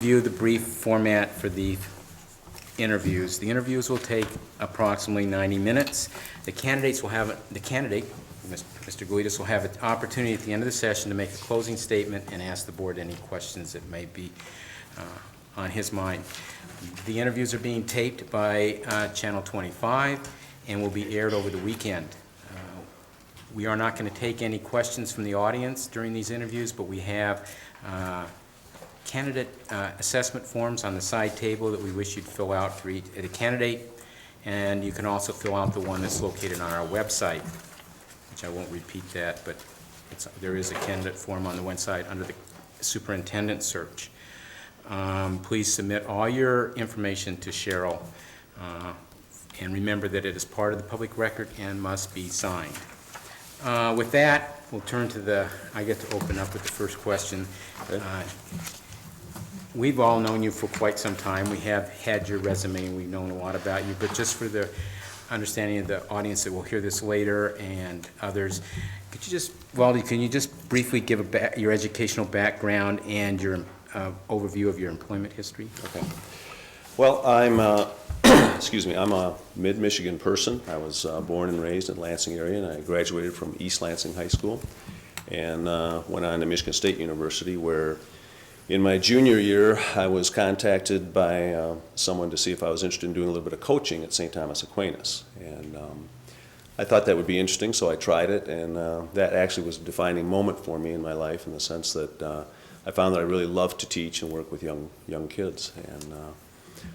Review the brief format for the interviews. The interviews will take approximately 90 minutes. The candidate, Mr. Gailitis, will have an opportunity at the end of the session to make a closing statement and ask the board any questions that may be on his mind. The interviews are being taped by Channel 25 and will be aired over the weekend. We are not going to take any questions from the audience during these interviews, but we have candidate assessment forms on the side table that we wish you'd fill out for each candidate, and you can also fill out the one that's located on our website, which I won't repeat that, but there is a candidate form on the one side under the superintendent search. Please submit all your information to Cheryl, and remember that it is part of the public record and must be signed. With that, we'll turn to I get to open up with the first question. We've all known you for quite some time. We have had your resume and we've known a lot about you, but just for the understanding of the audience that will hear this later and others, could you just, Valdy, can you just briefly give your educational background and your overview of your employment history? Okay. Well, I'm excuse me, I'm a mid-Michigan person. I was born and raised in the Lansing area, and I graduated from East Lansing High School and went on to Michigan State University, where in my junior year I was contacted by someone to see if I was interested in doing a little bit of coaching at St. Thomas Aquinas. And I thought that would be interesting, so I tried it, and that actually was a defining moment for me in my life, in the sense that I found that I really loved to teach and work with young kids. And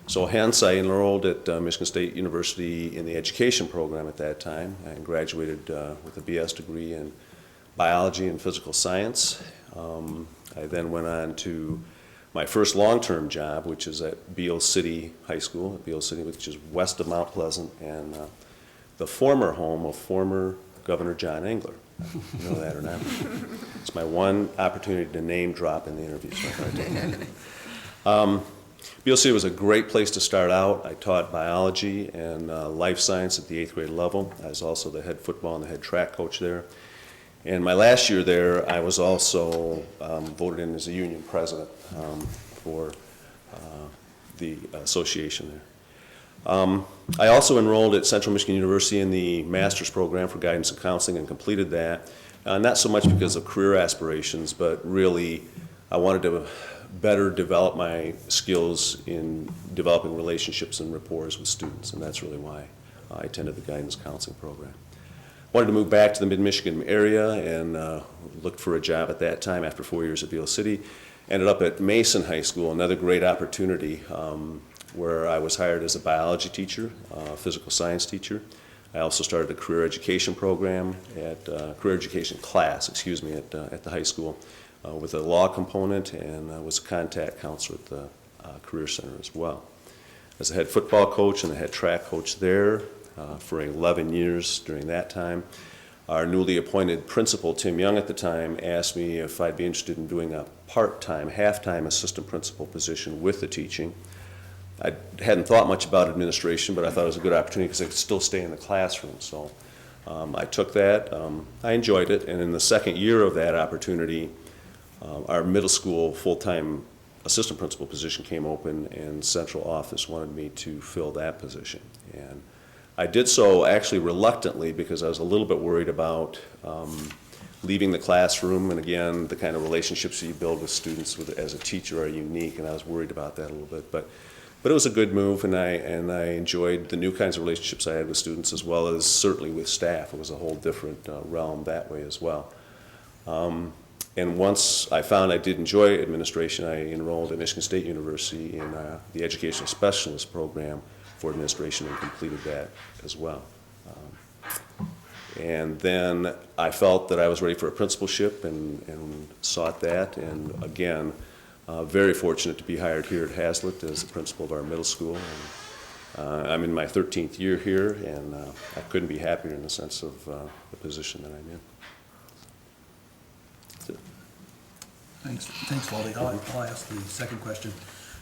so hence I enrolled at Michigan State University in the education program at that time, and graduated with a BS degree in biology and physical science. I then went on to my first long-term job, which is at Beale City High School, Beale City, which is west of Mount Pleasant, and the former home of former Governor John Engler. You know that or not? It's my one opportunity to name drop in the interview. So Beale City was a great place to start out. I taught biology and life science at the 8th grade level. I was also the head football and the head track coach there. And my last year there, I was also voted in as a union president for the association there. I also enrolled at Central Michigan University in the master's program for guidance and counseling and completed that. Not so much because of career aspirations, but really I wanted to better develop my skills in developing relationships and rapport with students, and that's really why I attended the guidance counseling program. Wanted to move back to the mid-Michigan area and looked for a job at that time after 4 years at Beale City. Ended up at Mason High School, another great opportunity where I was hired as a biology teacher, physical science teacher. I also started a career education program career education class, excuse me, at the high school with a law component, and was a contact counselor at the Career Center as well. As a head football coach and a head track coach there, for 11 years during that time. Our newly appointed principal, Tim Young at the time, asked me if I'd be interested in doing a part-time, half-time assistant principal position with the teaching. I hadn't thought much about administration, but I thought it was a good opportunity because I could still stay in the classroom. So I took that. I enjoyed it, and in the second year of that opportunity, our middle school full-time assistant principal position came open, and central office wanted me to fill that position. And I did so actually reluctantly, because I was a little bit worried about leaving the classroom, and again, the kind of relationships you build with students as a teacher are unique, and I was worried about that a little bit. But it was a good move, and I enjoyed the new kinds of relationships I had with students, as well as certainly with staff. It was a whole different realm that way as well. And once I found I did enjoy administration, I enrolled at Michigan State University in the educational specialist program for administration, and completed that as well. And then I felt that I was ready for a principalship, and sought that, and again, very fortunate to be hired here at Hazlitt as the principal of our middle school. And, I'm in my 13th year here, and I couldn't be happier in the sense of the position that I'm in. That's it. Thanks, Valdy. I'll ask the second question.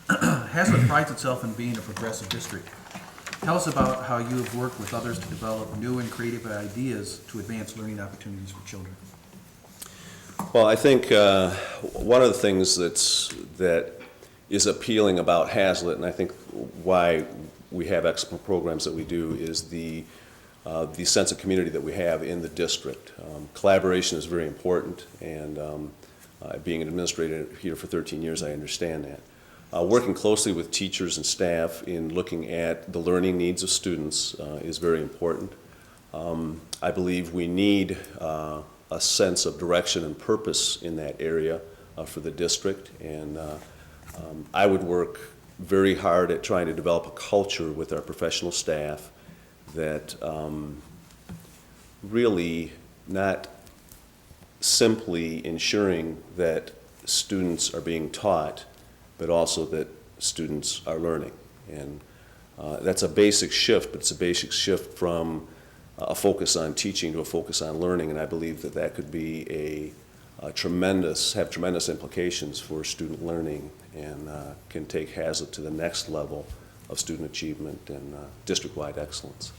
Hazlitt prides itself in being a progressive district. Tell us about how you have worked with others to develop new and creative ideas to advance learning opportunities for children. Well, I think one of the things that is appealing about Hazlitt, and I think why we have excellent programs that we do, is the sense of community that we have in the district. Collaboration is very important, and being an administrator here for 13 years, I understand that. Working closely with teachers and staff in looking at the learning needs of students is very important. I believe we need a sense of direction and purpose in that area for the district, and I would work very hard at trying to develop a culture with our professional staff that really not simply ensuring that students are being taught, but also that students are learning. And that's a basic shift, but it's a basic shift from a focus on teaching to a focus on learning, and I believe that that could be have tremendous implications for student learning, and can take Hazlitt to the next level of student achievement and district-wide excellence.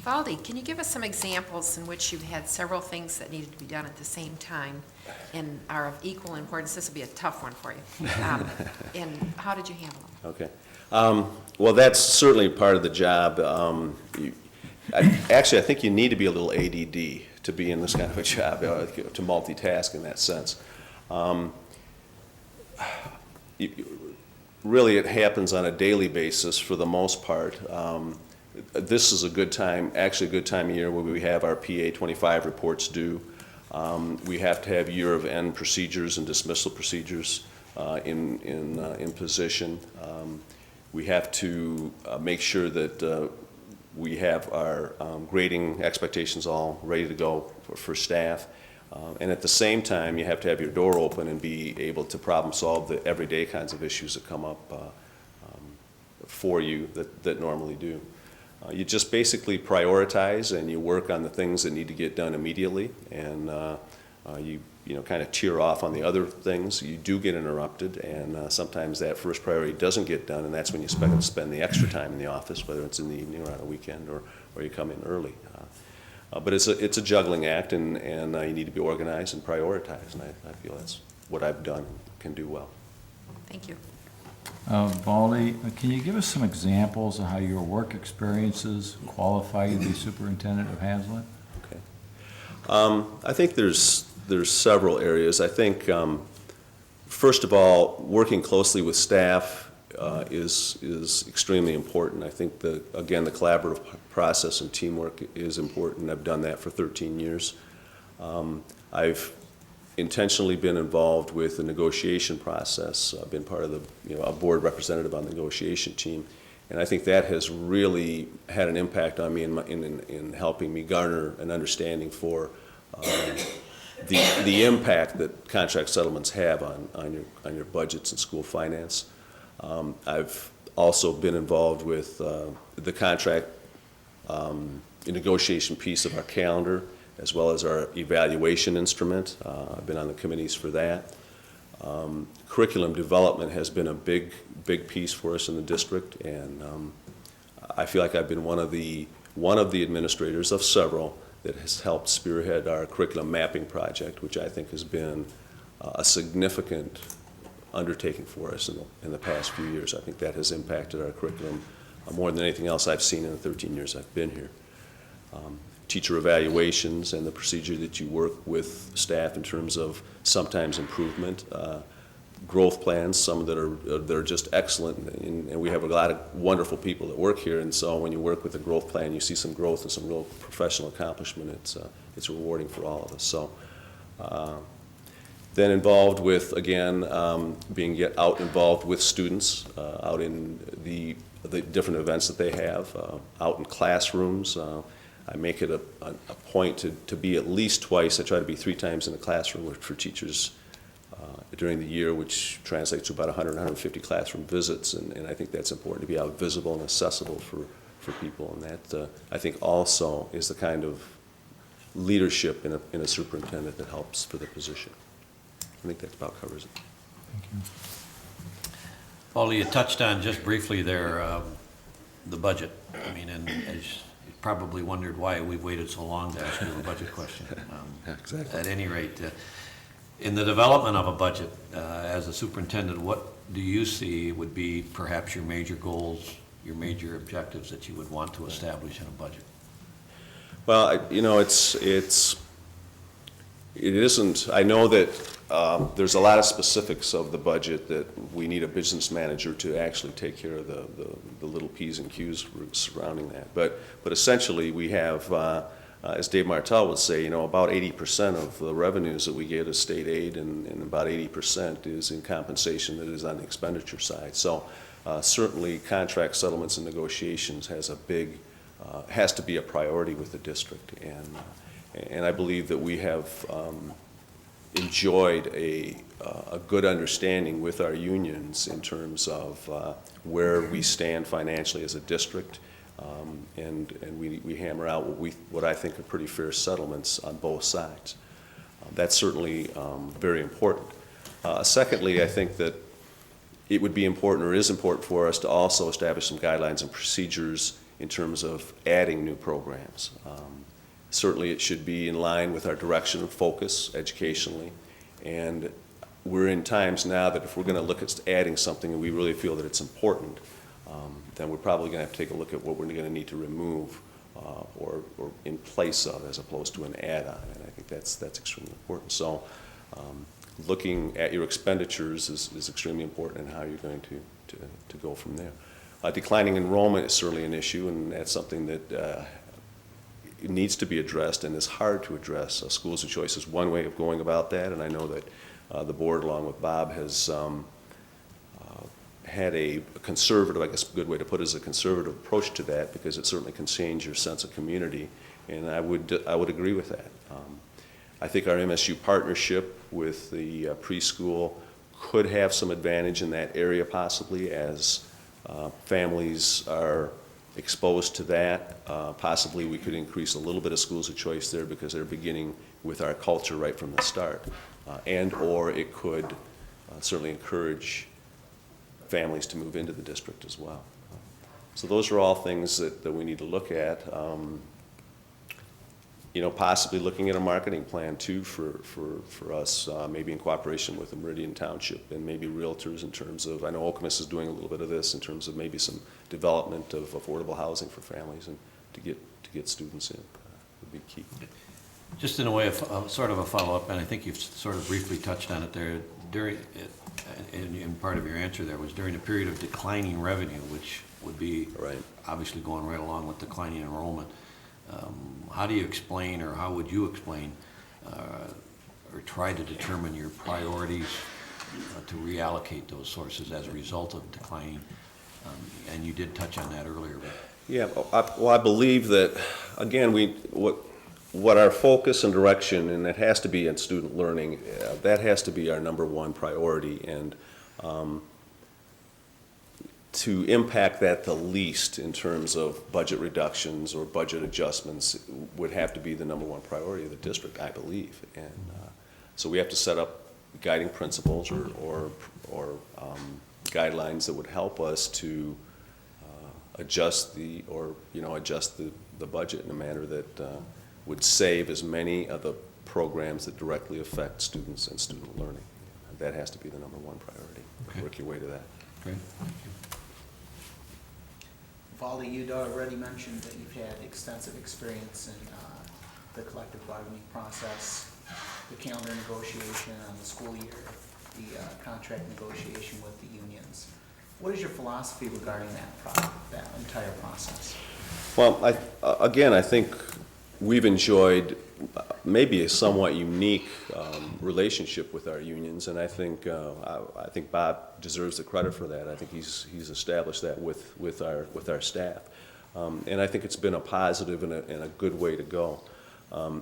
Valdy, can you give us some examples in which you've had several things that needed to be done at the same time and are of equal importance? This will be a tough one for you. And how did you handle them? Okay. Well, that's certainly part of the job. Actually, I think you need to be a little ADD to be in this kind of a job, to multitask in that sense. Really, it happens on a daily basis for the most part. This is a good time, actually a good time of year where we have our PA 25 reports due. We have to have year-of-end procedures and dismissal procedures in position. We have to make sure that we have our grading expectations all ready to go for staff. And at the same time, you have to have your door open and be able to problem solve the everyday kinds of issues that come up for you that normally do. You just basically prioritize and you work on the things that need to get done immediately, and you kind of tear off on the other things. You do get interrupted, and sometimes that first priority doesn't get done, and that's when you spend the extra time in the office, whether it's in the evening or on a weekend, or you come in early. But it's a juggling act, and you need to be organized and prioritize, and I feel that's what I've done and can do well. Thank you. Valdy, can you give us some examples of how your work experiences qualify you to be superintendent of Hazlitt? Okay. I think there's several areas. I think, first of all, working closely with staff is extremely important. I think again, the collaborative process and teamwork is important. I've done that for 13 years. I've intentionally been involved with the negotiation process. I've been part of a board representative on the negotiation team, and I think that has really had an impact on me in helping me garner an understanding for the impact that contract settlements have on your budgets and school finance. I've also been involved with the contract negotiation piece of our calendar, as well as our evaluation instrument. I've been on the committees for that. Curriculum development has been a big piece for us in the district, and I feel like I've been one of the administrators of several that has helped spearhead our curriculum mapping project, which I think has been a significant undertaking for us in the past few years. I think that has impacted our curriculum more than anything else I've seen in the 13 years I've been here. Teacher evaluations and the procedure that you work with staff in terms of sometimes improvement, growth plans, some that are just excellent, and we have a lot of wonderful people that work here, and so when you work with a growth plan, you see some growth and some real professional accomplishment. It's rewarding for all of us. So then involved with, again, being out involved with students, out in the different events that they have, out in classrooms. I make it a point to be at least twice. I try to be 3 times in the classroom for teachers during the year, which translates to about 100, 150 classroom visits, and I think that's important to be out visible and accessible for people, and that I think also is the kind of leadership in a superintendent that helps for the position. I think that about covers it. Thank you. Well, you touched on just briefly there the budget. I mean, and as you probably wondered why we've waited so long to ask you a budget question. Exactly. At any rate, In the development of a budget, as a superintendent, what do you see would be perhaps your major goals, your major objectives that you would want to establish in a budget? Well, it isn't, I know that there's a lot of specifics of the budget that we need a business manager to actually take care of the little P's and Q's surrounding that. But essentially, we have, as Dave Martell would say, about 80% of the revenues that we get is state aid, and about 80% is in compensation that is on the expenditure side. So certainly, contract settlements and negotiations has to be a priority with the district. And I believe that we have enjoyed a good understanding with our unions in terms of where we stand financially as a district, and we hammer out what I think are pretty fair settlements on both sides. That's certainly very important. Secondly, I think that it would be important, or is important, for us to also establish some guidelines and procedures in terms of adding new programs. Certainly it should be in line with our direction of focus educationally, and we're in times now that if we're going to look at adding something and we really feel that it's important, then we're probably going to have to take a look at what we're going to need to remove or in place of, as opposed to an add-on, and I think that's extremely important. So looking at your expenditures is extremely important, and how you're going to go from there. Declining enrollment is certainly an issue, and that's something that it needs to be addressed and is hard to address. Schools of choice is one way of going about that, and I know that the board, along with Bob, has had a conservative, I guess a good way to put it is a conservative approach to that, because it certainly can change your sense of community, and I would agree with that. I think our MSU partnership with the preschool could have some advantage in that area, possibly, as families are exposed to that. Possibly we could increase a little bit of schools of choice there, because they're beginning with our culture right from the start. Or it could certainly encourage families to move into the district as well. So those are all things that we need to look at. Possibly looking at a marketing plan too for us, maybe in cooperation with the Meridian Township and maybe realtors, in terms of, I know Okemos is doing a little bit of this, in terms of maybe some development of affordable housing for families, and to get students in would be key. Just in a way of sort of a follow-up, and I think you've sort of briefly touched on it there, in part of your answer there, was during a period of declining revenue, which would be Right. obviously going right along with declining enrollment. How do you explain, or how would you explain, or try to determine your priorities to reallocate those sources as a result of declining? And you did touch on that earlier. But Yeah, well, I believe that, again, what our focus and direction, and it has to be in student learning, that has to be our number one priority, and to impact that the least in terms of budget reductions or budget adjustments would have to be the number one priority of the district, I believe. And so we have to set up guiding principles or guidelines that would help us to adjust the budget in a manner that would save as many of the programs that directly affect students and student learning. That has to be the number one priority. Okay. Work your way to that. great, thank you. Valdy, you'd already mentioned that you've had extensive experience in the collective bargaining process, the calendar negotiation on the school year, the contract negotiation with the unions. What is your philosophy regarding that entire process? Well, I think we've enjoyed maybe a somewhat unique relationship with our unions, and I think Bob deserves the credit for that. I think he's established that with our staff, and I think it's been a positive and a good way to go.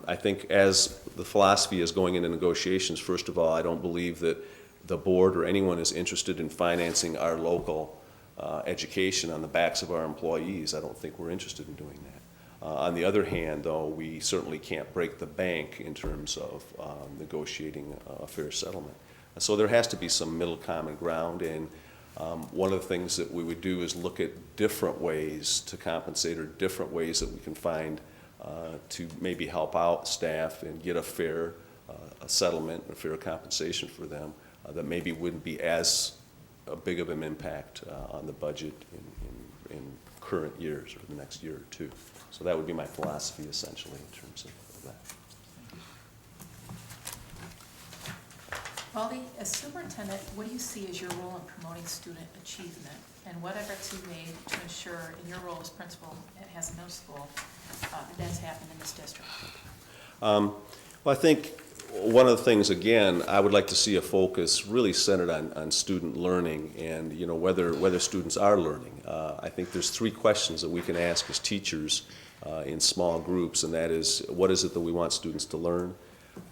I think as the philosophy is going into negotiations, first of all, I don't believe that the board or anyone is interested in financing our local education on the backs of our employees. I don't think we're interested in doing that. On the other hand, though, we certainly can't break the bank in terms of negotiating a fair settlement. So there has to be some middle common ground, and one of the things that we would do is look at different ways to compensate, or different ways that we can find to maybe help out staff and get a fair a settlement, a fair compensation for them that maybe wouldn't be as big of an impact on the budget in current years or the next year or two. So that would be my philosophy essentially in terms of that. Valdy, as superintendent, what do you see as your role in promoting student achievement? And what efforts you made to ensure, in your role as principal at Haslet Middle School, that's happened in this district? Well, I think one of the things, again, I would like to see a focus really centered on student learning and, you know, whether students are learning. I think there's 3 questions that we can ask as teachers in small groups, and that is, what is it that we want students to learn?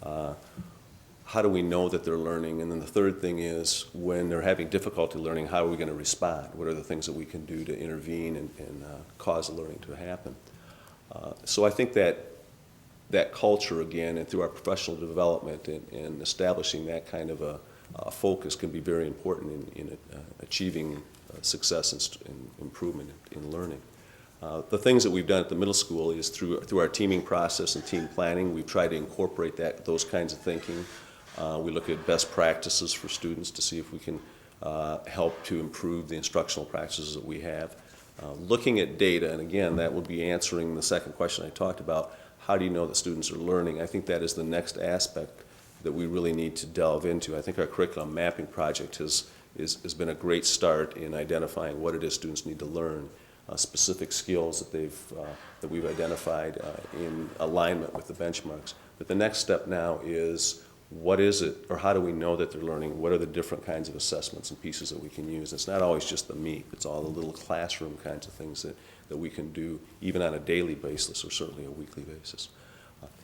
How do we know that they're learning? And then the third thing is, when they're having difficulty learning, how are we going to respond? What are the things that we can do to intervene and cause the learning to happen? So I think that culture, again, and through our professional development and establishing that kind of a focus can be very important in achieving success and improvement in learning. The things that we've done at the middle school is through our teaming process and team planning, we've tried to incorporate those kinds of thinking. We look at best practices for students to see if we can help to improve the instructional practices that we have. Looking at data, and again, that would be answering the second question I talked about, how do you know that students are learning? I think that is the next aspect that we really need to delve into. I think our curriculum mapping project has been a great start in identifying what it is students need to learn, specific skills that we've identified in alignment with the benchmarks. But the next step now is, what is it, or how do we know that they're learning? What are the different kinds of assessments and pieces that we can use? It's not always just the meat. It's all the little classroom kinds of things that we can do, even on a daily basis or certainly a weekly basis.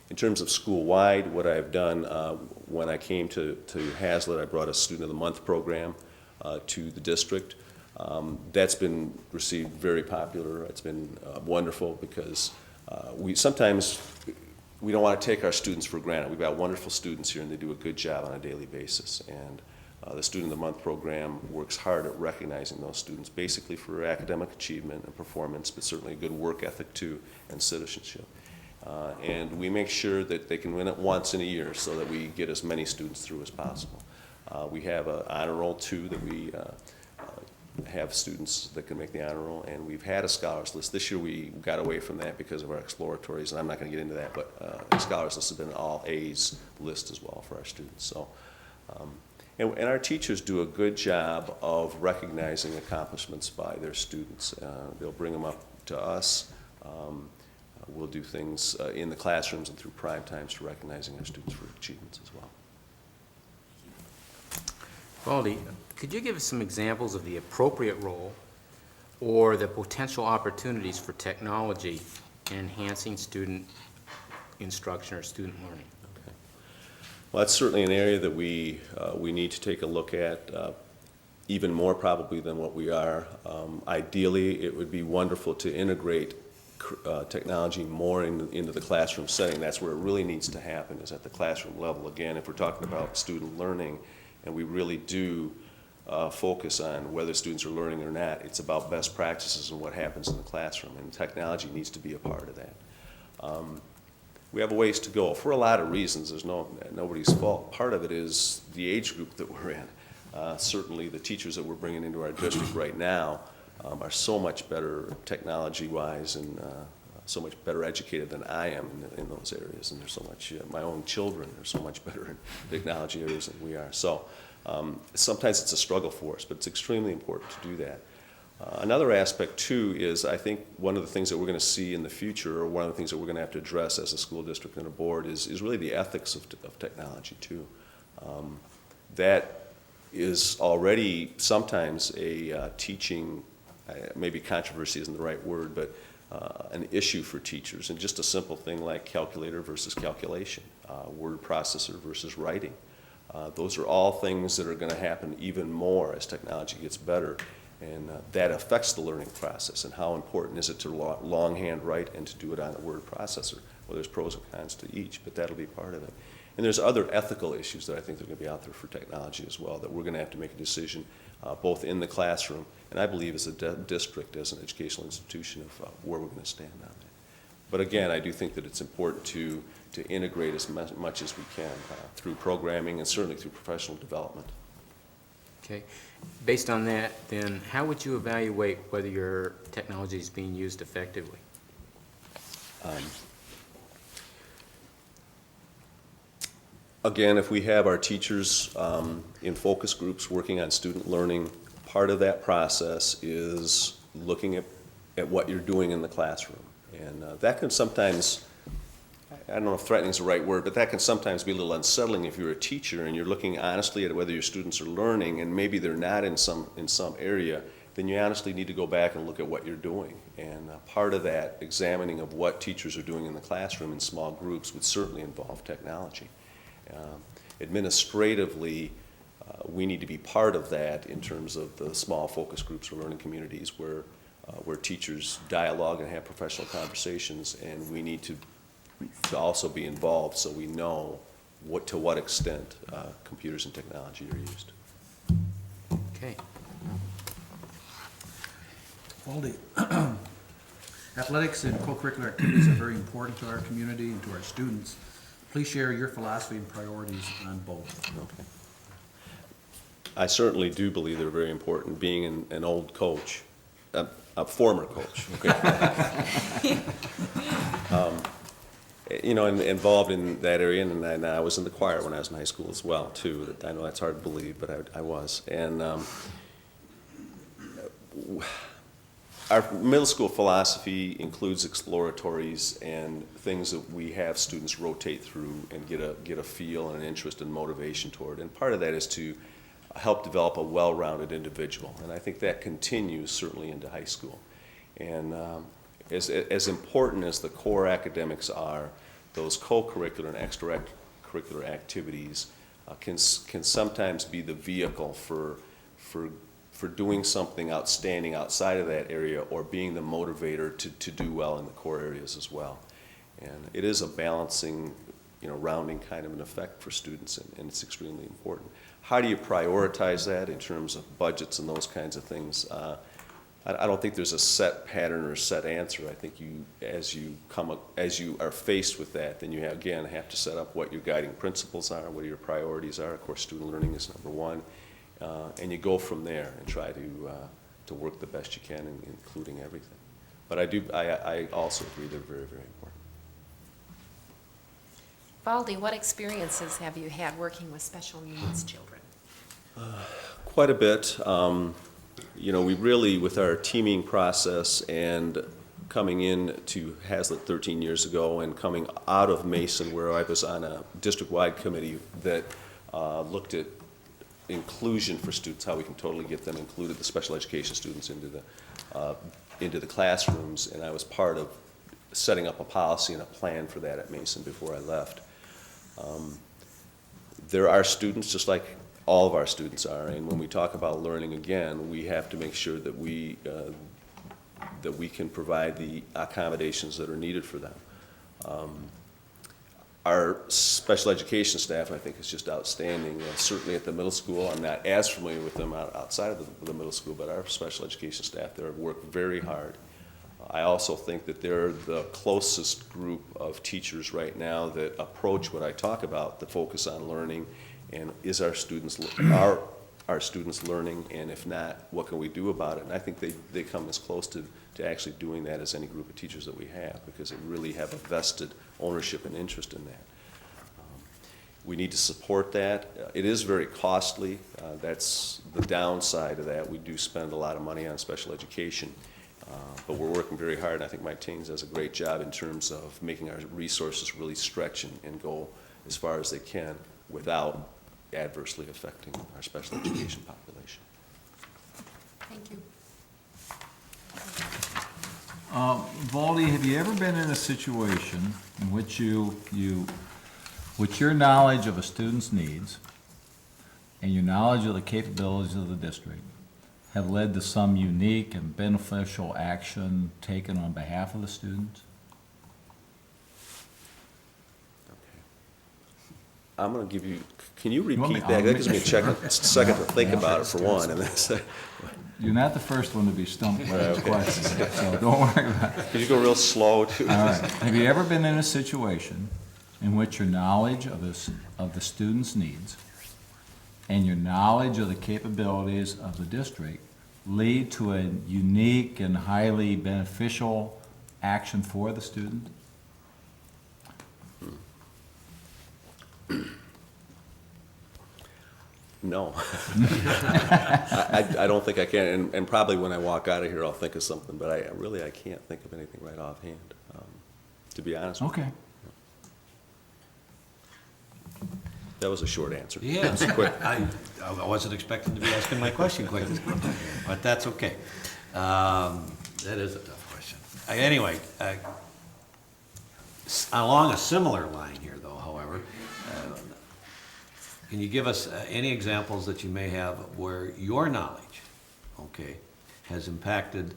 In terms of school-wide, what I've done, when I came to Haslet, I brought a Student of the Month program to the district. That's been received very popular. It's been wonderful because sometimes we don't want to take our students for granted. We've got wonderful students here and they do a good job on a daily basis. And the Student of the Month program works hard at recognizing those students, basically for academic achievement and performance, but certainly a good work ethic too, and citizenship. And we make sure that they can win it once in a year so that we get as many students through as possible. We have an honor roll too that we have students that can make the honor roll, and we've had a scholars list. This year we got away from that because of our exploratories, and I'm not going to get into that, but the scholars list has been an all A's list as well for our students. So, and our teachers do a good job of recognizing accomplishments by their students. They'll bring them up to us. We'll do things in the classrooms and through prime times to recognizing our students for achievements as well. Valdy, could you give us some examples of the appropriate role or the potential opportunities for technology in enhancing student instruction or student learning? Okay. Well, that's certainly an area that we need to take a look at, even more probably than what we are. Ideally, it would be wonderful to integrate technology more into the classroom setting. That's where it really needs to happen, is at the classroom level. Again, if we're talking about student learning, and we really do focus on whether students are learning or not, it's about best practices and what happens in the classroom, and technology needs to be a part of that. We have a ways to go for a lot of reasons. There's nobody's fault. Part of it is the age group that we're in. Certainly the teachers that we're bringing into our district right now are so much better technology-wise and so much better educated than I am in those areas, and there's so much, my own children are so much better in technology areas than we are. So sometimes it's a struggle for us, but it's extremely important to do that. Another aspect too is, I think one of the things that we're going to see in the future, or one of the things that we're going to have to address as a school district and a board, is really the ethics of technology too. That is already sometimes a teaching, maybe controversy isn't the right word, but an issue for teachers, and just a simple thing like calculator versus calculation, word processor versus writing. Those are all things that are going to happen even more as technology gets better, and that affects the learning process. And how important is it to longhand write and to do it on a word processor? Well, there's pros and cons to each, but that'll be part of it. And there's other ethical issues that I think are going to be out there for technology as well, that we're going to have to make a decision both in the classroom and I believe as a district, as an educational institution, of where we're going to stand on But again, I do think that it's important to integrate as much as we can through programming and certainly through professional development. Okay. Based on that, then, how would you evaluate whether your technology is being used effectively? Again, if we have our teachers in focus groups working on student learning, part of that process is looking at what you're doing in the classroom. And that can sometimes, I don't know if threatening is the right word, but that can sometimes be a little unsettling if you're a teacher and you're looking honestly at whether your students are learning and maybe they're not in some area, then you honestly need to go back and look at what you're doing. And part of that examining of what teachers are doing in the classroom in small groups would certainly involve technology. Administratively, we need to be part of that in terms of the small focus groups or learning communities where teachers dialogue and have professional conversations, and we need to also be involved so we know to what extent computers and technology are used. Okay. Valdy, athletics and co-curricular activities are very important to our community and to our students. Please share your philosophy and priorities on both. Okay. I certainly do believe they're very important, being an old coach, a former coach. Okay? You know, involved in that area, and I was in the choir when I was in high school as well, too. I know that's hard to believe, but I was. And our middle school philosophy includes exploratories and things that we have students rotate through and get a feel and an interest and motivation toward. And part of that is to help develop a well-rounded individual. And I think that continues certainly into high school. And as important as the core academics are, those co-curricular and extracurricular activities can sometimes be the vehicle for doing something outstanding outside of that area or being the motivator to do well in the core areas as well. And it is a balancing, rounding kind of an effect for students, and it's extremely important. How do you prioritize that in terms of budgets and those kinds of things? I don't think there's a set pattern or a set answer. I think as you are faced with that, then you have to set up what your guiding principles are, what your priorities are. Of course, student learning is number one. And you go from there and try to work the best you can, including everything. But I also agree they're very, very important. Valdy, what experiences have you had working with special needs children? Quite a bit. We really, with our teaming process and coming in to Hazlitt 13 years ago and coming out of Mason, where I was on a district-wide committee that looked at inclusion for students, how we can totally get them included, the special education students into the classrooms, and I was part of setting up a policy and a plan for that at Mason before I left. There are students, just like all of our students are, and when we talk about learning again, we have to make sure that we can provide the accommodations that are needed for them. Our special education staff, I think, is just outstanding. Certainly at the middle school, I'm not as familiar with them outside of the middle school, but our special education staff there have worked very hard. I also think that they're the closest group of teachers right now that approach what I talk about, the focus on learning, and is our students learning, and if not, what can we do about it? And I think they come as close to actually doing that as any group of teachers that we have, because they really have a vested ownership and interest in that. We need to support that. It is very costly. That's the downside of that. We do spend a lot of money on special education, but we're working very hard, and I think my team does a great job in terms of making our resources really stretch and go as far as they can without adversely affecting our special education population. Thank you. Valdy, have you ever been in a situation in which with your knowledge of a student's needs and your knowledge of the capabilities of the district have led to some unique and beneficial action taken on behalf of the students? I'm going to give you, can you repeat that? That gives me a second to think about it for one. And then You're not the first one to be stumped by this question, so don't worry about it. Could you go real slow, too? All right. Have you ever been in a situation in which your knowledge of the student's needs and your knowledge of the capabilities of the district lead to a unique and highly beneficial action for the student? No. I don't think I can, and probably when I walk out of here, I'll think of something, but I can't think of anything right offhand, to be honest with you. Okay. That was a short answer. Yeah, That was quick. I wasn't expecting to be asking my question quite this quick, but that's okay. That is a tough question. Anyway, along a similar line here, though, however, can you give us any examples that you may have where your knowledge, okay, has impacted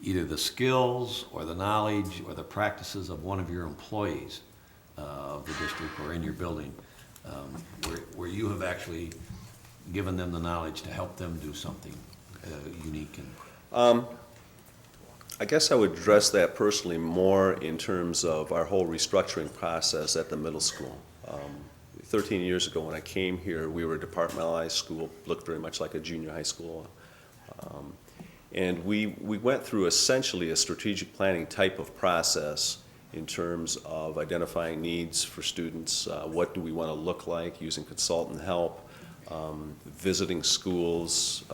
either the skills or the knowledge or the practices of one of your employees of the district or in your building, where you have actually given them the knowledge to help them do something unique? And I guess I would address that personally more in terms of our whole restructuring process at the middle school. 13 years ago when I came here, we were a departmentalized school, looked very much like a junior high school. And we went through essentially a strategic planning type of process in terms of identifying needs for students, what do we want to look like, using consultant help, visiting schools,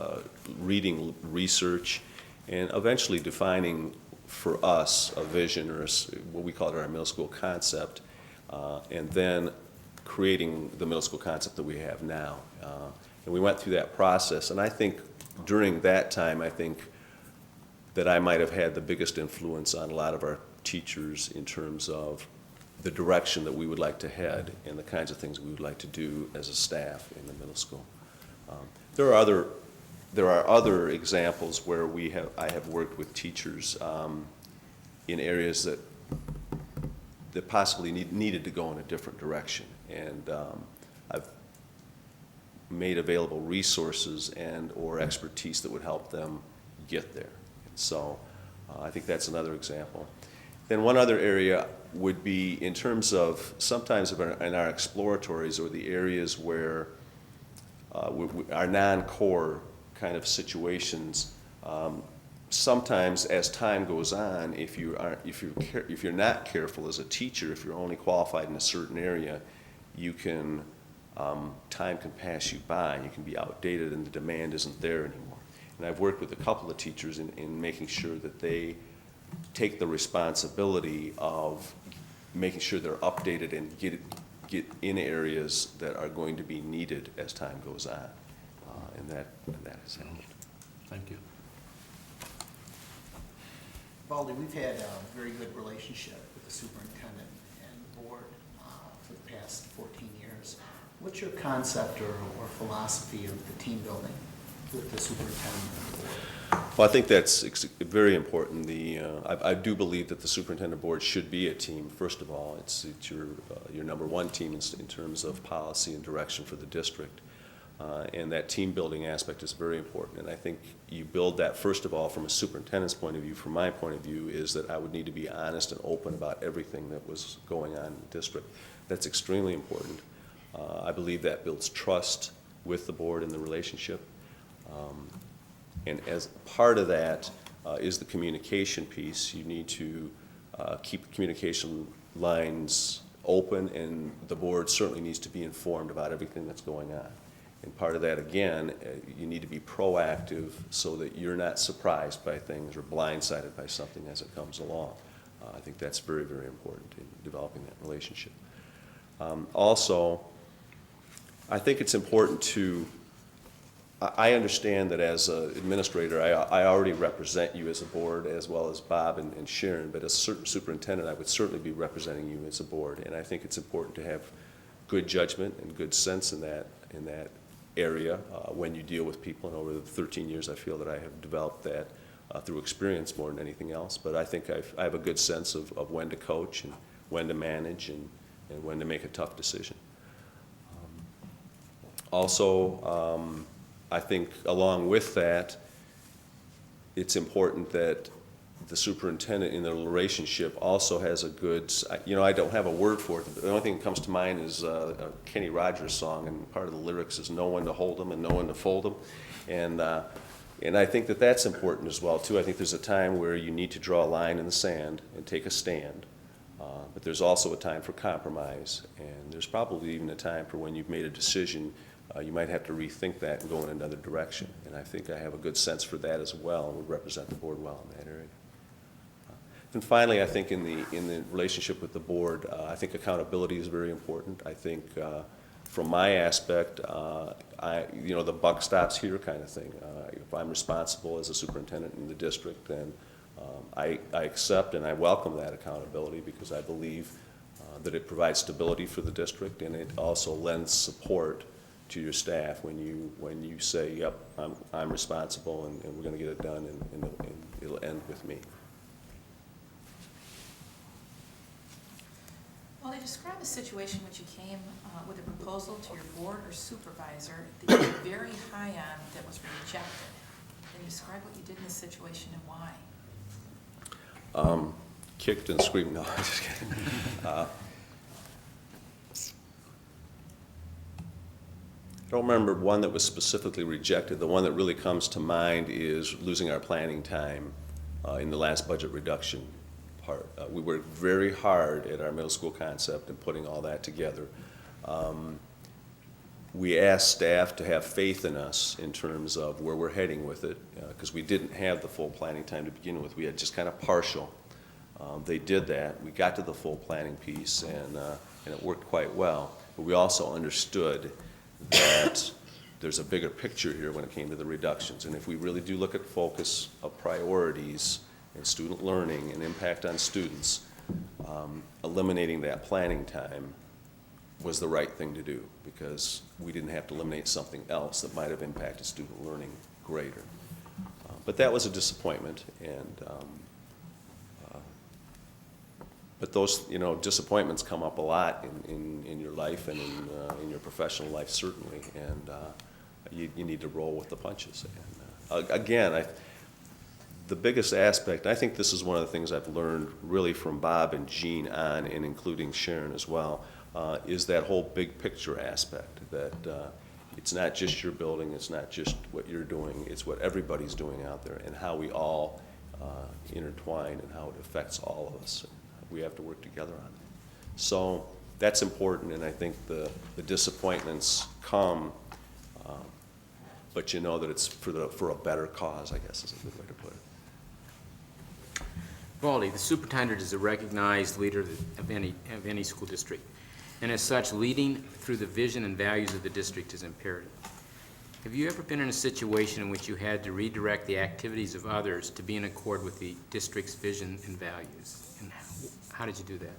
reading research, and eventually defining for us a vision, or what we called our middle school concept, and then creating the middle school concept that we have now. And we went through that process, and I think during that time, I think that I might have had the biggest influence on a lot of our teachers in terms of the direction that we would like to head and the kinds of things we would like to do as a staff in the middle school. There are other examples where I have worked with teachers in areas that possibly needed to go in a different direction. And I've made available resources and or expertise that would help them get there. And so I think that's another example. Then one other area would be in terms of sometimes in our exploratories or the areas where our non-core kind of situations, sometimes as time goes on, if you're not careful as a teacher, if you're only qualified in a certain area, time can pass you by, you can be outdated and the demand isn't there anymore. And I've worked with a couple of teachers in making sure that they take the responsibility of making sure they're updated and get in areas that are going to be needed as time goes on. And that has helped. thank you. Valdy, we've had a very good relationship with the superintendent and board for the past 14 years. What's your concept or philosophy of the team building with the superintendent and the board? Well, I think that's very important. I do believe that the superintendent board should be a team. First of all, it's your number one team in terms of policy and direction for the district. And that team building aspect is very important. And I think you build that, first of all, from a superintendent's point of view. From my point of view, is that I would need to be honest and open about everything that was going on in the district. That's extremely important. I believe that builds trust with the board and the relationship. And as part of that is the communication piece. You need to keep communication lines open, and the board certainly needs to be informed about everything that's going on. And part of that, again, you need to be proactive so that you're not surprised by things or blindsided by something as it comes along. I think that's very, very important in developing that relationship. Also, I think it's important to, I understand that as an administrator, I already represent you as a board as well as Bob and Sharon, but as a superintendent, I would certainly be representing you as a board. And I think it's important to have good judgment and good sense in that area when you deal with people. And over the 13 years, I feel that I have developed that through experience more than anything else. But I think I have a good sense of when to coach and when to manage and when to make a tough decision. Also, I think along with that, it's important that the superintendent in the relationship also has a good, I don't have a word for it. The only thing that comes to mind is a Kenny Rogers song, and part of the lyrics is know when to hold them and know when to fold them. And I think that that's important as well, too. I think there's a time where you need to draw a line in the sand and take a stand. But there's also a time for compromise, and there's probably even a time for when you've made a decision, you might have to rethink that and go in another direction. And I think I have a good sense for that as well, and would represent the board well in that area. And finally, I think in the relationship with the board, I think accountability is very important. I think from my aspect, the buck stops here kind of thing. If I'm responsible as a superintendent in the district, then I accept and I welcome that accountability, because I believe that it provides stability for the district, and it also lends support to your staff when you say, yep, I'm responsible, and we're going to get it done, and it'll end with me. Well, they describe a situation in which you came with a proposal to your board or supervisor that you were very high on that was rejected. Then describe what you did in this situation and why. Kicked and screamed. No, I'm just kidding. I don't remember one that was specifically rejected. The one that really comes to mind is losing our planning time in the last budget reduction part. We worked very hard at our middle school concept and putting all that together. We asked staff to have faith in us in terms of where we're heading with it, because we didn't have the full planning time to begin with. We had just kind of partial. They did that. We got to the full planning piece, and it worked quite well. But we also understood that there's a bigger picture here when it came to the reductions. And if we really do look at focus of priorities and student learning and impact on students, eliminating that planning time was the right thing to do, because we didn't have to eliminate something else that might have impacted student learning greater. But that was a disappointment, and but those disappointments come up a lot in your life and in your professional life, certainly, and you need to roll with the punches. And again, the biggest aspect, I think this is one of the things I've learned really from Bob and Jean on, and including Sharon as well, is that whole big picture aspect, that it's not just your building, it's not just what you're doing, it's what everybody's doing out there, and how we all intertwine and how it affects all of us. We have to work together on it. So that's important, and I think the disappointments come, but you know that it's for a better cause, I guess is a good way to put it. Valdy, the superintendent is a recognized leader of any school district, and as such, leading through the vision and values of the district is imperative. Have you ever been in a situation in which you had to redirect the activities of others to be in accord with the district's vision and values? And how did you do that?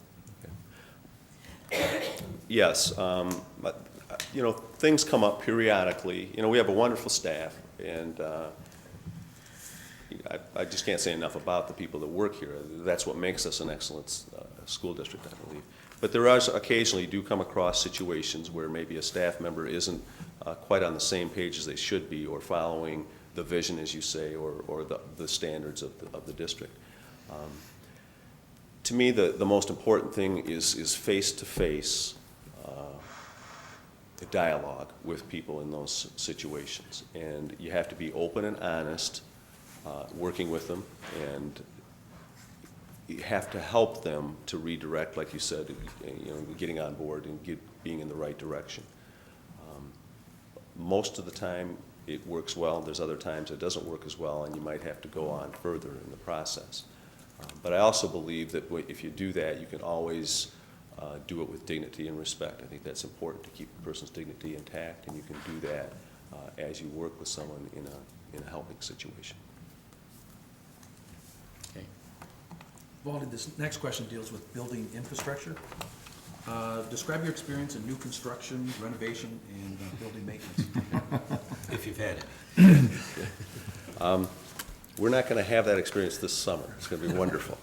Yes, things come up periodically. We have a wonderful staff, and I just can't say enough about the people that work here. That's what makes us an excellent school district, I believe. But there are occasionally do come across situations where maybe a staff member isn't quite on the same page as they should be, or following the vision, as you say, or the standards of the district. To me, the most important thing is face-to-face dialogue with people in those situations. And you have to be open and honest, working with them, and you have to help them to redirect, like you said, getting on board and being in the right direction. Most of the time it works well. There's other times it doesn't work as well, and you might have to go on further in the process. But I also believe that if you do that, you can always do it with dignity and respect. I think that's important, to keep a person's dignity intact, and you can do that as you work with someone in a helping situation. Okay. Valdy, this next question deals with building infrastructure. Describe your experience in new construction, renovation, and building maintenance. If you've had it. We're not going to have that experience this summer. It's going to be wonderful.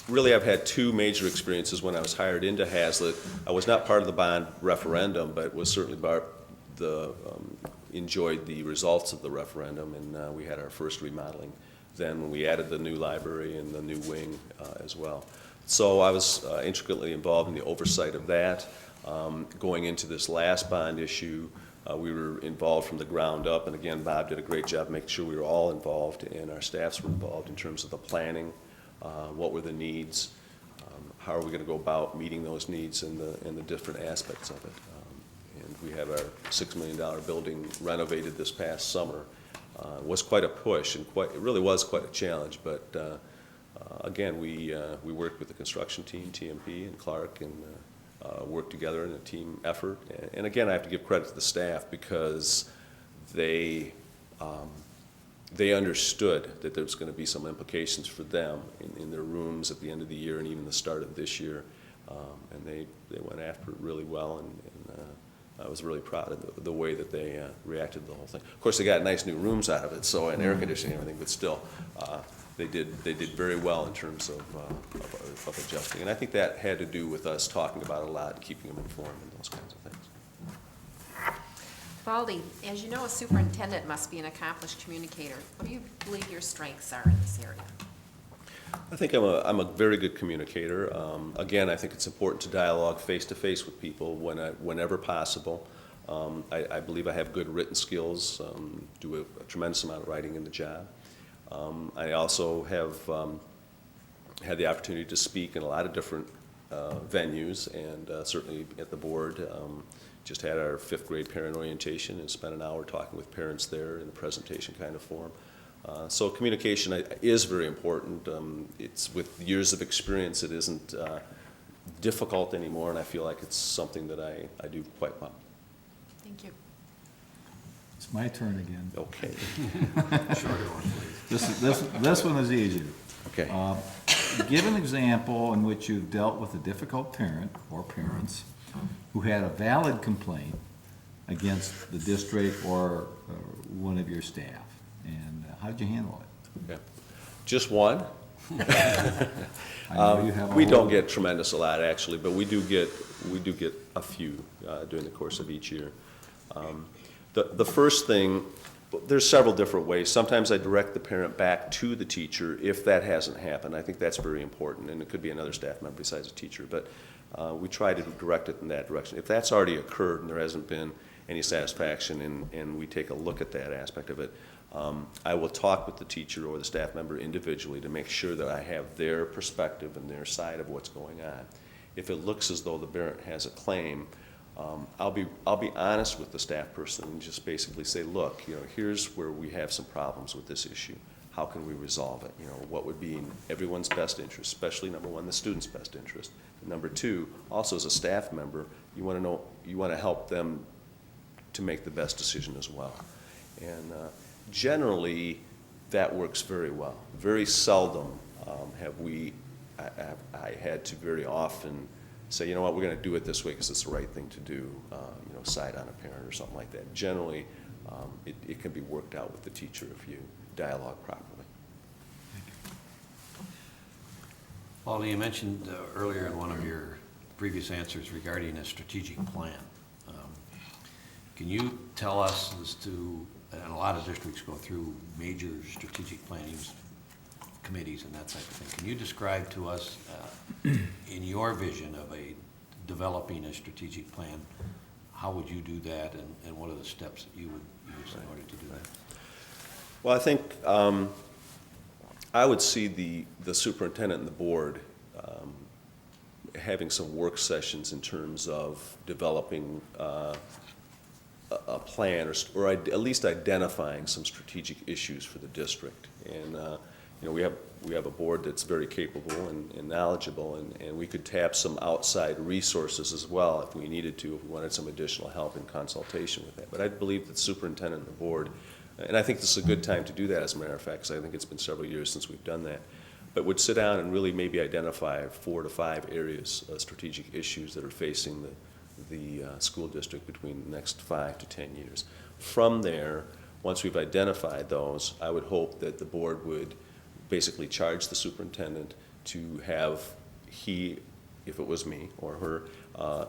Really, I've had two major experiences when I was hired into Hazlitt. I was not part of the bond referendum, but was certainly part of the enjoyed the results of the referendum, and we had our first remodeling then when we added the new library and the new wing as well. So I was intricately involved in the oversight of that. Going into this last bond issue, we were involved from the ground up, and again, Bob did a great job making sure we were all involved, and our staffs were involved in terms of the planning, what were the needs, how are we going to go about meeting those needs and the different aspects of it. And we have our $6 million building renovated this past summer. It was quite a push, and it really was quite a challenge, but again, we worked with the construction team, TMP and Clark, and worked together in a team effort. And again, I have to give credit to the staff because they understood that there was going to be some implications for them in their rooms at the end of the year and even the start of this year. And they went after it really well, and I was really proud of the way that they reacted to the whole thing. Of course, they got nice new rooms out of it, so, and air conditioning and everything, but still, they did very well in terms of adjusting. And I think that had to do with us talking about it a lot and keeping them informed and those kinds of things. Valdy, as you know, a superintendent must be an accomplished communicator. What do you believe your strengths are in this area? I think I'm a very good communicator. Again, I think it's important to dialogue face-to-face with people whenever possible. I believe I have good written skills, do a tremendous amount of writing in the job. I also have had the opportunity to speak in a lot of different venues, and certainly at the board. Just had our 5th grade parent orientation and spent an hour talking with parents there in a presentation kind of form. So communication is very important. It's with years of experience, it isn't difficult anymore, and I feel like it's something that I do quite well. Thank you. It's my turn again. Okay. Shorter one, please. This one is easier. Okay. Give an example in which you've dealt with a difficult parent or parents who had a valid complaint against the district or one of your staff, and how did you handle it? Okay. Just one? I know you have a We don't whole- get tremendous a lot, actually, but we do get a few during the course of each year. The first thing, there's several different ways. Sometimes I direct the parent back to the teacher if that hasn't happened. I think that's very important, and it could be another staff member besides a teacher, but we try to direct it in that direction. If that's already occurred and there hasn't been any satisfaction, and we take a look at that aspect of it, I will talk with the teacher or the staff member individually to make sure that I have their perspective and their side of what's going on. If it looks as though the parent has a claim, I'll be honest with the staff person and just basically say, look, here's where we have some problems with this issue. How can we resolve it? What would be in everyone's best interest, especially number one, the student's best interest. And number two, also as a staff member, you want to help them to make the best decision as well. And generally, that works very well. Very seldom have I had to very often say, you know what, we're going to do it this way because it's the right thing to do, side on a parent or something like that. Generally, it can be worked out with the teacher if you dialogue properly. Valdy, you mentioned earlier in one of your previous answers regarding a strategic plan. Can you tell us as to, and a lot of districts go through major strategic planning committees and that type of thing. Can you describe to us, in your vision of developing a strategic plan, how would you do that, and what are the steps that you would use in order to do that? Well, I think I would see the superintendent and the board having some work sessions in terms of developing a plan or at least identifying some strategic issues for the district. And we have a board that's very capable and knowledgeable, and we could tap some outside resources as well if we needed to, if we wanted some additional help in consultation with that. But I believe that the superintendent and the board, and I think this is a good time to do that, as a matter of fact, because I think it's been several years since we've done that, but would sit down and really maybe identify 4 to 5 areas of strategic issues that are facing the school district between the next 5 to 10 years. From there, once we've identified those, I would hope that the board would basically charge the superintendent to have if it was me or her,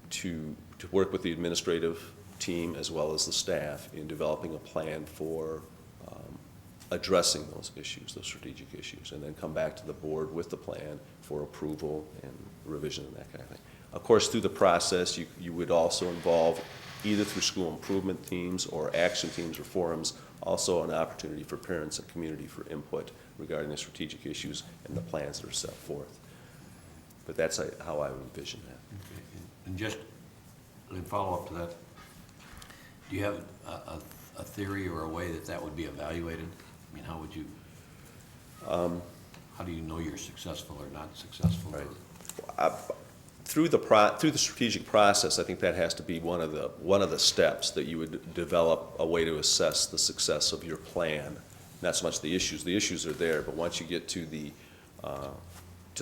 to work with the administrative team as well as the staff in developing a plan for addressing those issues, those strategic issues, and then come back to the board with the plan for approval and revision and that kind of thing. Of course, through the process, you would also involve, either through school improvement teams or action teams or forums, also an opportunity for parents and community for input regarding the strategic issues and the plans that are set forth. But that's how I would envision that. Okay. And just in follow-up to that, do you have a theory or a way that that would be evaluated? I mean, how would you, how do you know you're successful or not successful? Right. Through the strategic process, I think that has to be one of the steps that you would develop a way to assess the success of your plan. Not so much the issues. The issues are there, but once you get to the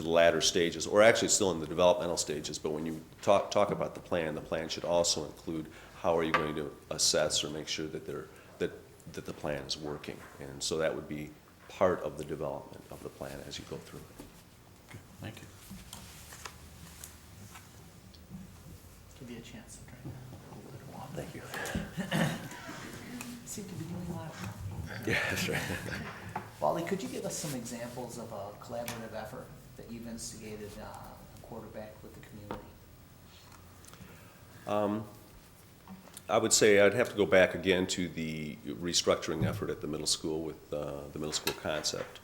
latter stages, or actually still in the developmental stages, but when you talk about the plan should also include how are you going to assess or make sure that the plan is working. And so that would be part of the development of the plan as you go through it. Okay, thank you. Give you a chance to try to hold it along. Thank you. Seem to be doing a lot. Yeah, that's right. Valdy, could you give us some examples of a collaborative effort that you've instigated a quarterback with the community? I would say I'd have to go back again to the restructuring effort at the middle school with the middle school concept.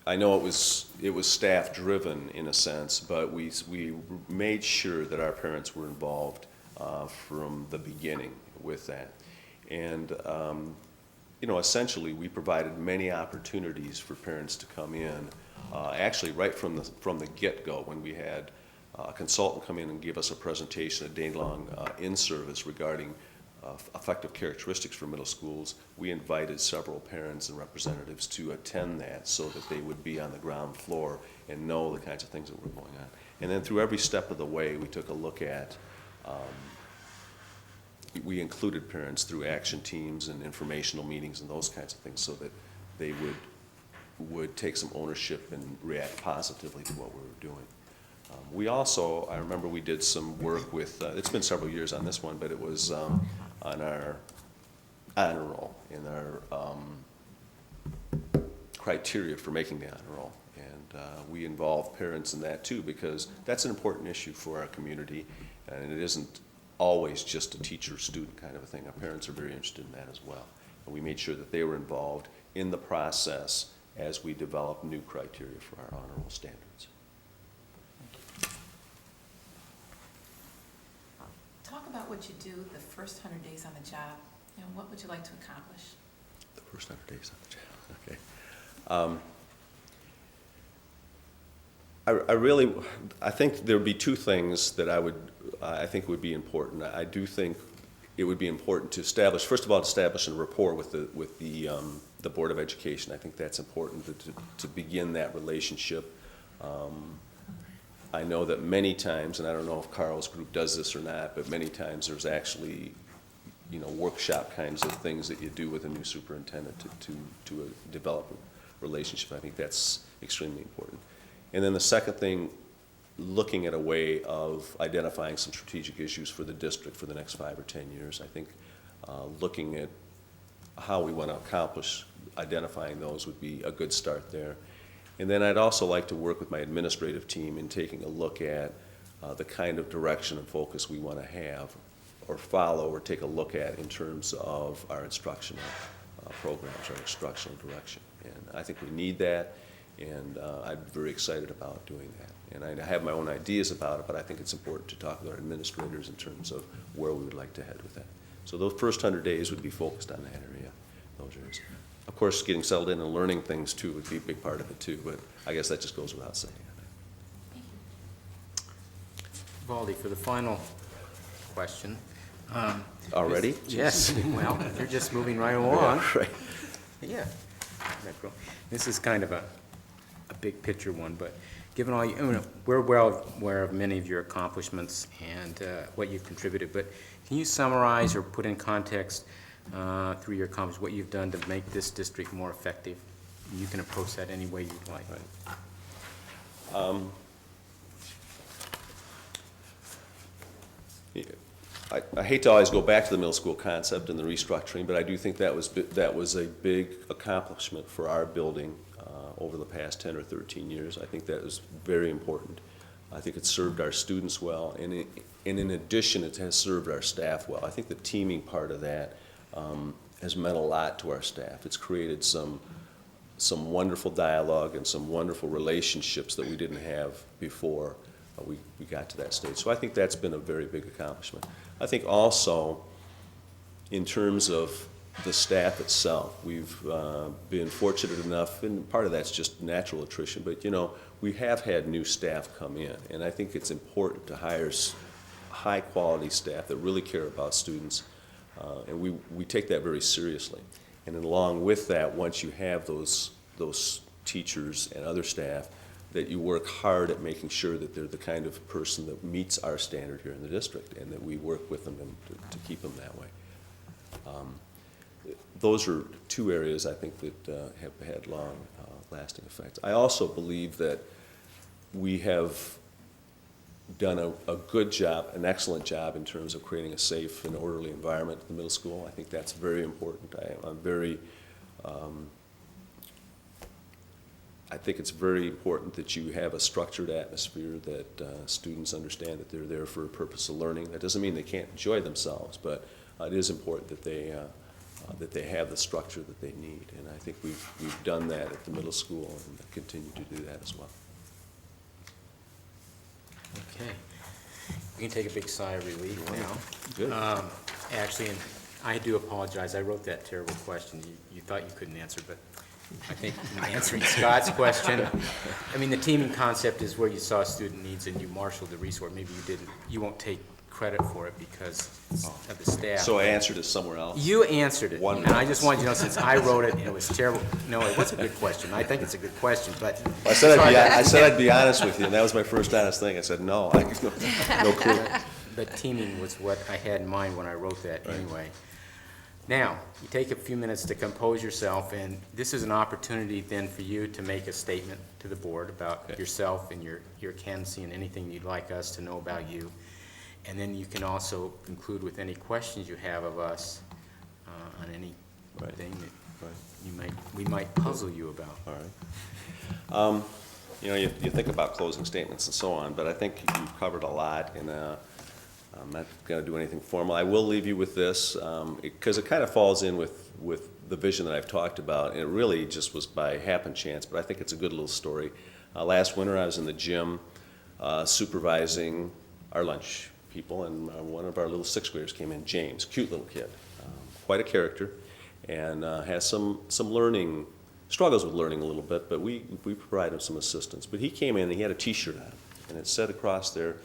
I know it was staff-driven in a sense, but we made sure that our parents were involved from the beginning with that. And essentially, we provided many opportunities for parents to come in, actually right from the get-go, when we had a consultant come in and give us a presentation, a day-long in-service regarding effective characteristics for middle schools. We invited several parents and representatives to attend that so that they would be on the ground floor and know the kinds of things that were going on. And then through every step of the way, we took a look at, we included parents through action teams and informational meetings and those kinds of things so that they would take some ownership and react positively to what we were doing. We also, I remember we did some work with, it's been several years on this one, but it was on our honor roll, in our criteria for making the honor roll. And we involve parents in that too, because that's an important issue for our community, and it isn't always just a teacher-student kind of a thing. Our parents are very interested in that as well. And we made sure that they were involved in the process as we developed new criteria for our honor roll standards. Talk about what you do the first 100 days on the job, and what would you like to accomplish? The first 100 days on the job, okay. I think there would be two things that I think would be important. I do think it would be important to establish, first of all, establish a rapport with the Board of Education. I think that's important to begin that relationship. I know that many times, and I don't know if Carl's group does this or not, but many times there's actually, workshop kinds of things that you do with a new superintendent to develop a relationship. I think that's extremely important. And then the second thing, looking at a way of identifying some strategic issues for the district for the next 5 or 10 years. I think looking at how we want to accomplish identifying those would be a good start there. And then I'd also like to work with my administrative team in taking a look at the kind of direction and focus we want to have or follow or take a look at in terms of our instructional programs, our instructional direction. And I think we need that, and I'm very excited about doing that. And I have my own ideas about it, but I think it's important to talk with our administrators in terms of where we would like to head with that. So those first 100 days would be focused on that area, those areas. Of course, getting settled in and learning things too would be a big part of it too, but I guess that just goes without saying. Thank you. Valdy, for the final question. Already? Yes, well, you're just moving right along. Yeah, right. Yeah. This is kind of a big picture one, but given all we're well aware of many of your accomplishments and what you've contributed, but can you summarize or put in context through your comments what you've done to make this district more effective? You can approach that any way you'd like. Right. I hate to always go back to the middle school concept and the restructuring, but I do think that was a big accomplishment for our building over the past 10 or 13 years. I think that was very important. I think it served our students well, and in addition, it has served our staff well. I think the teaming part of that has meant a lot to our staff. It's created some wonderful dialogue and some wonderful relationships that we didn't have before we got to that stage. So I think that's been a very big accomplishment. I think also, in terms of the staff itself, we've been fortunate enough, and part of that's just natural attrition, but you know, we have had new staff come in, and I think it's important to hire high-quality staff that really care about students, and we take that very seriously. And then along with that, once you have those teachers and other staff, that you work hard at making sure that they're the kind of person that meets our standard here in the district, and that we work with them to keep them that way. Those are two areas I think that have had long lasting effects. I also believe that we have done a good job, an excellent job in terms of creating a safe and orderly environment at the middle school. I think that's very important. I think it's very important that you have a structured atmosphere, that students understand that they're there for a purpose of learning. That doesn't mean they can't enjoy themselves, but it is important that they have the structure that they need. And I think we've done that at the middle school and continue to do that as well. Okay. We can take a big sigh of relief now. Good. Actually, and I do apologize, I wrote that terrible question. You thought you couldn't answer, but I think in answering Scott's question, I mean, the teaming concept is where you saw student needs and you marshaled the resource. Maybe you didn't, you won't take credit for it because of the staff. So I answered it somewhere else? You answered it, One and I just wanted you to know, since I wrote it, and it was terrible. No, it was a good question. I think it's a good question, but. I said I'd be honest with you, and that was my first honest thing. I said, no, I no clue. But teaming was what I had in mind when I wrote that anyway. Now, you take a few minutes to compose yourself, and this is an opportunity then for you to make a statement to the board about yourself and your candidacy and anything you'd like us to know about you. And then you can also conclude with any questions you have of us on anything that we might puzzle you about. All right. You know, you think about closing statements and so on, but I think you've covered a lot, and I'm not going to do anything formal. I will leave you with this, because it kind of falls in with the vision that I've talked about, and it really just was by happen chance, but I think it's a good little story. Last winter, I was in the gym supervising our lunch people, and one of our little sixth graders came in, James, cute little kid, quite a character, and has some learning, struggles with learning a little bit, but we provide him some assistance. But he came in and he had a t-shirt on, and it said across there,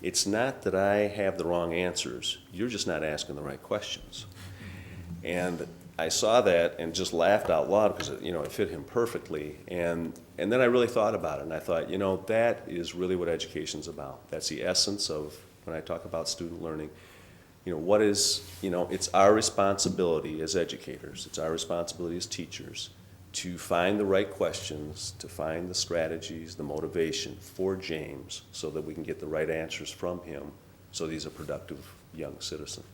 "It's not that I have the wrong answers, you're just not asking the right questions." And I saw that and just laughed out loud because it fit him perfectly. And then I really thought about it, and I thought, that is really what education's about. That's the essence of when I talk about student learning. It's our responsibility as educators, it's our responsibility as teachers to find the right questions, to find the strategies, the motivation for James so that we can get the right answers from him so that he's a productive young citizen.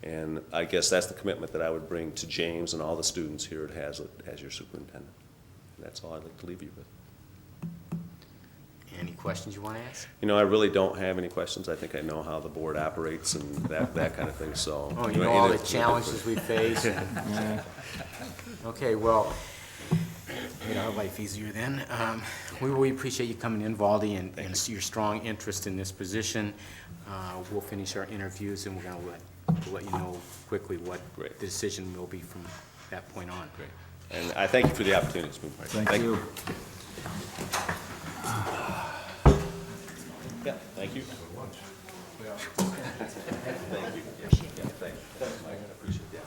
And I guess that's the commitment that I would bring to James and all the students here at Hazlitt as your superintendent. And that's all I'd like to leave you with. Any questions you want to ask? I really don't have any questions. I think I know how the board operates and that kind of thing, so. Oh, you know all the challenges we face? Okay, well, made our life easier then. We appreciate you coming in, Valdy, and your strong interest in this position. We'll finish our interviews, and we're going to let you know quickly what the decision will be from that point on. Great. And I thank you for the opportunity to speak. Thank you. Yeah, thank you. Thank you. Appreciate it. Yeah, thanks. I appreciate that.